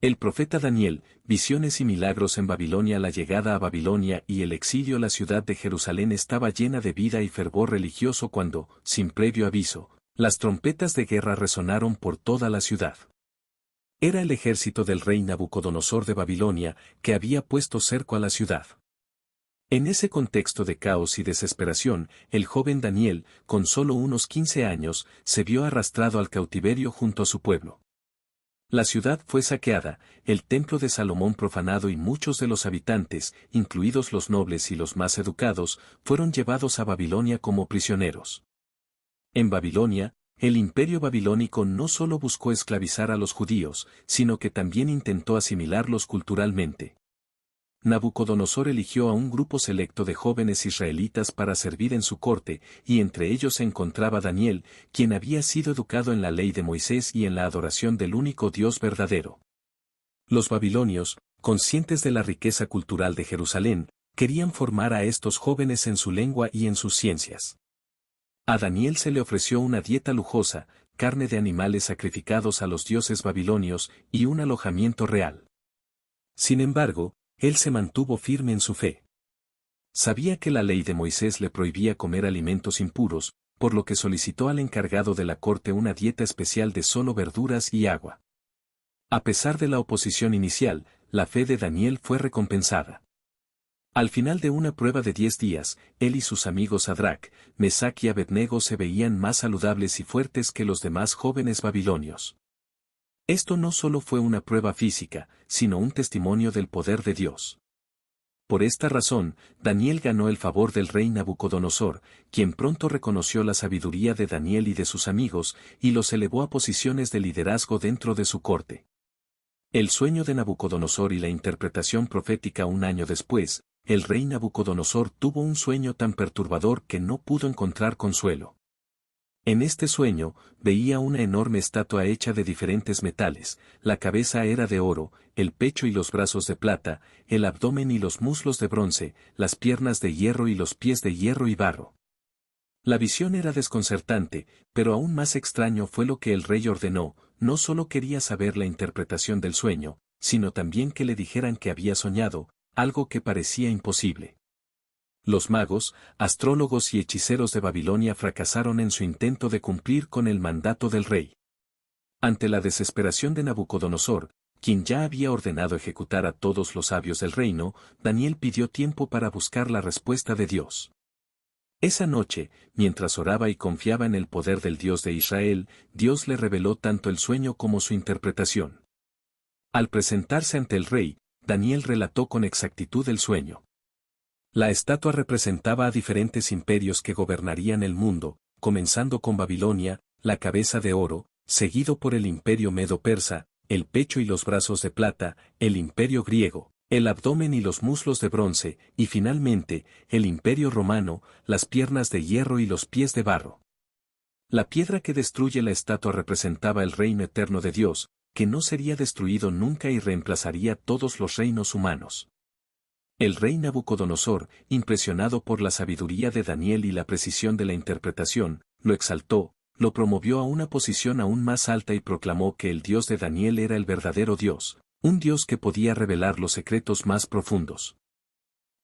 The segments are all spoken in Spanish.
El profeta Daniel, visiones y milagros en Babilonia. La llegada a Babilonia y el exilio. La ciudad de Jerusalén estaba llena de vida y fervor religioso cuando, sin previo aviso, las trompetas de guerra resonaron por toda la ciudad. Era el ejército del rey Nabucodonosor de Babilonia, que había puesto cerco a la ciudad. En ese contexto de caos y desesperación, el joven Daniel, con solo unos 15 años, se vio arrastrado al cautiverio junto a su pueblo. La ciudad fue saqueada, el templo de Salomón profanado y muchos de los habitantes, incluidos los nobles y los más educados, fueron llevados a Babilonia como prisioneros. En Babilonia, el imperio babilónico no solo buscó esclavizar a los judíos, sino que también intentó asimilarlos culturalmente. Nabucodonosor eligió a un grupo selecto de jóvenes israelitas para servir en su corte, y entre ellos se encontraba Daniel, quien había sido educado en la ley de Moisés y en la adoración del único Dios verdadero. Los babilonios, conscientes de la riqueza cultural de Jerusalén, querían formar a estos jóvenes en su lengua y en sus ciencias. A Daniel se le ofreció una dieta lujosa, carne de animales sacrificados a los dioses babilonios y un alojamiento real. Sin embargo, él se mantuvo firme en su fe. Sabía que la ley de Moisés le prohibía comer alimentos impuros, por lo que solicitó al encargado de la corte una dieta especial de solo verduras y agua. A pesar de la oposición inicial, la fe de Daniel fue recompensada. Al final de una prueba de 10 días, él y sus amigos Sadrac, Mesac y Abednego se veían más saludables y fuertes que los demás jóvenes babilonios. Esto no solo fue una prueba física, sino un testimonio del poder de Dios. Por esta razón, Daniel ganó el favor del rey Nabucodonosor, quien pronto reconoció la sabiduría de Daniel y de sus amigos, y los elevó a posiciones de liderazgo dentro de su corte. El sueño de Nabucodonosor y la interpretación profética. Un año después, el rey Nabucodonosor tuvo un sueño tan perturbador que no pudo encontrar consuelo. En este sueño, veía una enorme estatua hecha de diferentes metales, la cabeza era de oro, el pecho y los brazos de plata, el abdomen y los muslos de bronce, las piernas de hierro y los pies de hierro y barro. La visión era desconcertante, pero aún más extraño fue lo que el rey ordenó. No solo quería saber la interpretación del sueño, sino también que le dijeran que había soñado, algo que parecía imposible. Los magos, astrólogos y hechiceros de Babilonia fracasaron en su intento de cumplir con el mandato del rey. Ante la desesperación de Nabucodonosor, quien ya había ordenado ejecutar a todos los sabios del reino, Daniel pidió tiempo para buscar la respuesta de Dios. Esa noche, mientras oraba y confiaba en el poder del Dios de Israel, Dios le reveló tanto el sueño como su interpretación. Al presentarse ante el rey, Daniel relató con exactitud el sueño. La estatua representaba a diferentes imperios que gobernarían el mundo, comenzando con Babilonia, la cabeza de oro, seguido por el imperio medo-persa, el pecho y los brazos de plata, el imperio griego, el abdomen y los muslos de bronce, y finalmente, el imperio romano, las piernas de hierro y los pies de barro. La piedra que destruye la estatua representaba el reino eterno de Dios, que no sería destruido nunca y reemplazaría todos los reinos humanos. El rey Nabucodonosor, impresionado por la sabiduría de Daniel y la precisión de la interpretación, lo exaltó, lo promovió a una posición aún más alta y proclamó que el Dios de Daniel era el verdadero Dios, un Dios que podía revelar los secretos más profundos.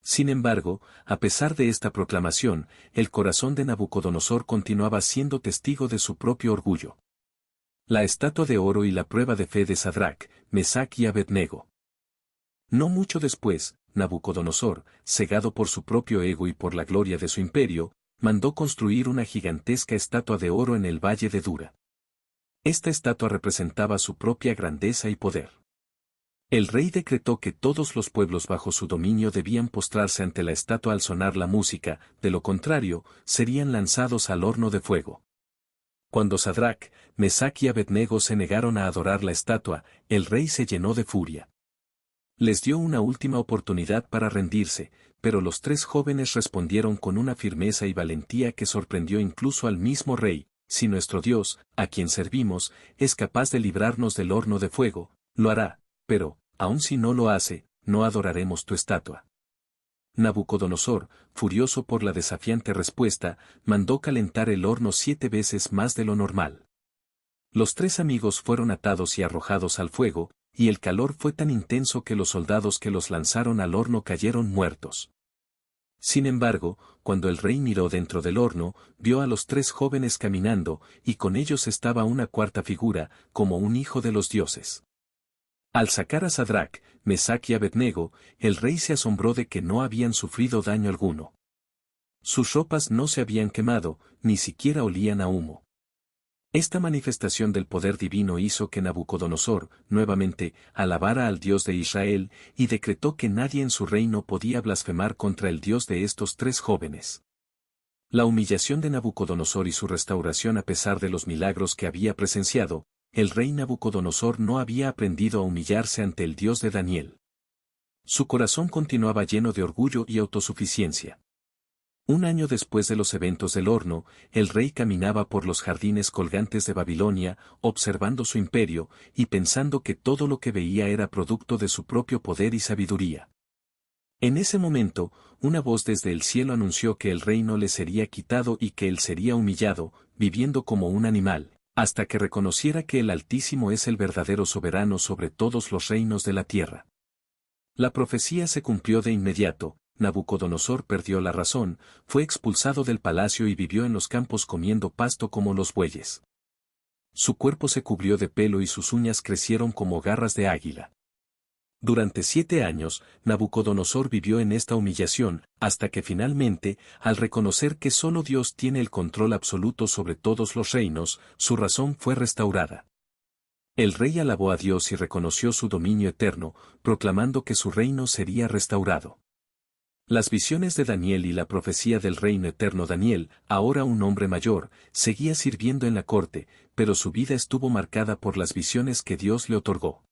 Sin embargo, a pesar de esta proclamación, el corazón de Nabucodonosor continuaba siendo testigo de su propio orgullo. La estatua de oro y la prueba de fe de Sadrac, Mesac y Abednego. No mucho después, Nabucodonosor, cegado por su propio ego y por la gloria de su imperio, mandó construir una gigantesca estatua de oro en el valle de Dura. Esta estatua representaba su propia grandeza y poder. El rey decretó que todos los pueblos bajo su dominio debían postrarse ante la estatua al sonar la música, de lo contrario, serían lanzados al horno de fuego. Cuando Sadrac, Mesac y Abednego se negaron a adorar la estatua, el rey se llenó de furia. Les dio una última oportunidad para rendirse, pero los tres jóvenes respondieron con una firmeza y valentía que sorprendió incluso al mismo rey: si nuestro Dios, a quien servimos, es capaz de librarnos del horno de fuego, lo hará, pero, aun si no lo hace, no adoraremos tu estatua. Nabucodonosor, furioso por la desafiante respuesta, mandó calentar el horno 7 veces más de lo normal. Los tres amigos fueron atados y arrojados al fuego, y el calor fue tan intenso que los soldados que los lanzaron al horno cayeron muertos. Sin embargo, cuando el rey miró dentro del horno, vio a los 3 jóvenes caminando, y con ellos estaba una cuarta figura, como un hijo de los dioses. Al sacar a Sadrac, Mesac y Abednego, el rey se asombró de que no habían sufrido daño alguno. Sus ropas no se habían quemado, ni siquiera olían a humo. Esta manifestación del poder divino hizo que Nabucodonosor, nuevamente, alabara al Dios de Israel, y decretó que nadie en su reino podía blasfemar contra el Dios de estos 3 jóvenes. La humillación de Nabucodonosor y su restauración a pesar de los milagros que había presenciado, el rey Nabucodonosor no había aprendido a humillarse ante el Dios de Daniel. Su corazón continuaba lleno de orgullo y autosuficiencia. Un año después de los eventos del horno, el rey caminaba por los jardines colgantes de Babilonia, observando su imperio, y pensando que todo lo que veía era producto de su propio poder y sabiduría. En ese momento, una voz desde el cielo anunció que el reino le sería quitado y que él sería humillado, viviendo como un animal, hasta que reconociera que el Altísimo es el verdadero soberano sobre todos los reinos de la tierra. La profecía se cumplió de inmediato. Nabucodonosor perdió la razón, fue expulsado del palacio y vivió en los campos comiendo pasto como los bueyes. Su cuerpo se cubrió de pelo y sus uñas crecieron como garras de águila. Durante 7 años, Nabucodonosor vivió en esta humillación, hasta que finalmente, al reconocer que solo Dios tiene el control absoluto sobre todos los reinos, su razón fue restaurada. El rey alabó a Dios y reconoció su dominio eterno, proclamando que su reino sería restaurado. Las visiones de Daniel y la profecía del reino eterno Daniel, ahora un hombre mayor, seguía sirviendo en la corte, pero su vida estuvo marcada por las visiones que Dios le otorgó.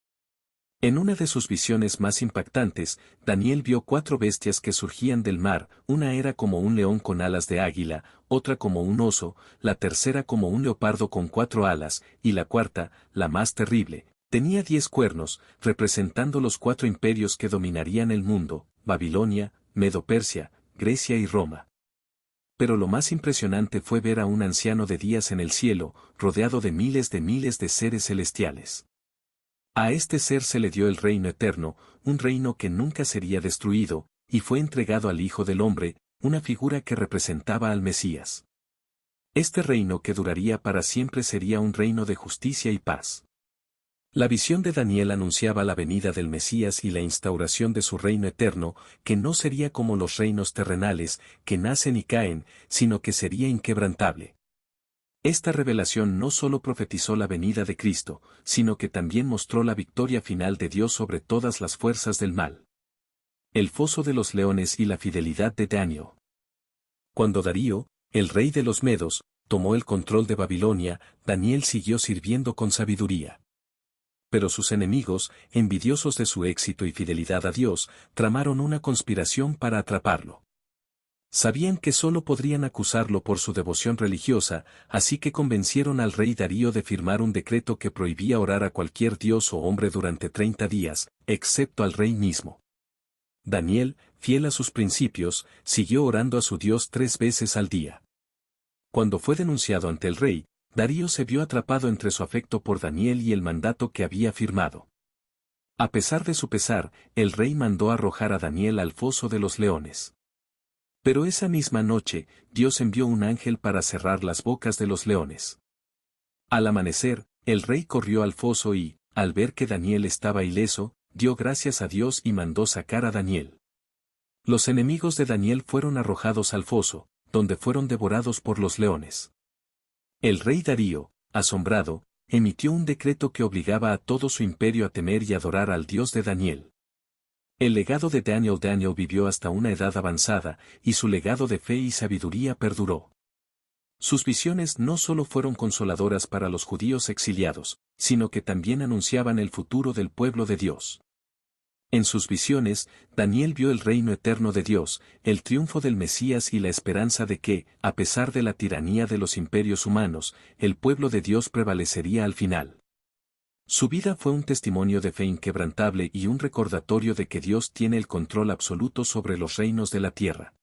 En una de sus visiones más impactantes, Daniel vio 4 bestias que surgían del mar, una era como un león con alas de águila, otra como un oso, la tercera como un leopardo con 4 alas, y la cuarta, la más terrible, tenía 10 cuernos, representando los 4 imperios que dominarían el mundo, Babilonia, Medo-Persia, Grecia y Roma. Pero lo más impresionante fue ver a un anciano de días en el cielo, rodeado de miles de seres celestiales. A este ser se le dio el reino eterno, un reino que nunca sería destruido, y fue entregado al Hijo del Hombre, una figura que representaba al Mesías. Este reino que duraría para siempre sería un reino de justicia y paz. La visión de Daniel anunciaba la venida del Mesías y la instauración de su reino eterno, que no sería como los reinos terrenales, que nacen y caen, sino que sería inquebrantable. Esta revelación no solo profetizó la venida de Cristo, sino que también mostró la victoria final de Dios sobre todas las fuerzas del mal. El foso de los leones y la fidelidad de Daniel. Cuando Darío, el rey de los Medos, tomó el control de Babilonia, Daniel siguió sirviendo con sabiduría. Pero sus enemigos, envidiosos de su éxito y fidelidad a Dios, tramaron una conspiración para atraparlo. Sabían que solo podrían acusarlo por su devoción religiosa, así que convencieron al rey Darío de firmar un decreto que prohibía orar a cualquier dios o hombre durante 30 días, excepto al rey mismo. Daniel, fiel a sus principios, siguió orando a su Dios 3 veces al día. Cuando fue denunciado ante el rey, Darío se vio atrapado entre su afecto por Daniel y el mandato que había firmado. A pesar de su pesar, el rey mandó arrojar a Daniel al foso de los leones. Pero esa misma noche, Dios envió un ángel para cerrar las bocas de los leones. Al amanecer, el rey corrió al foso y, al ver que Daniel estaba ileso, dio gracias a Dios y mandó sacar a Daniel. Los enemigos de Daniel fueron arrojados al foso, donde fueron devorados por los leones. El rey Darío, asombrado, emitió un decreto que obligaba a todo su imperio a temer y adorar al Dios de Daniel. El legado de Daniel vivió hasta una edad avanzada, y su legado de fe y sabiduría perduró. Sus visiones no solo fueron consoladoras para los judíos exiliados, sino que también anunciaban el futuro del pueblo de Dios. En sus visiones, Daniel vio el reino eterno de Dios, el triunfo del Mesías y la esperanza de que, a pesar de la tiranía de los imperios humanos, el pueblo de Dios prevalecería al final. Su vida fue un testimonio de fe inquebrantable y un recordatorio de que Dios tiene el control absoluto sobre los reinos de la tierra.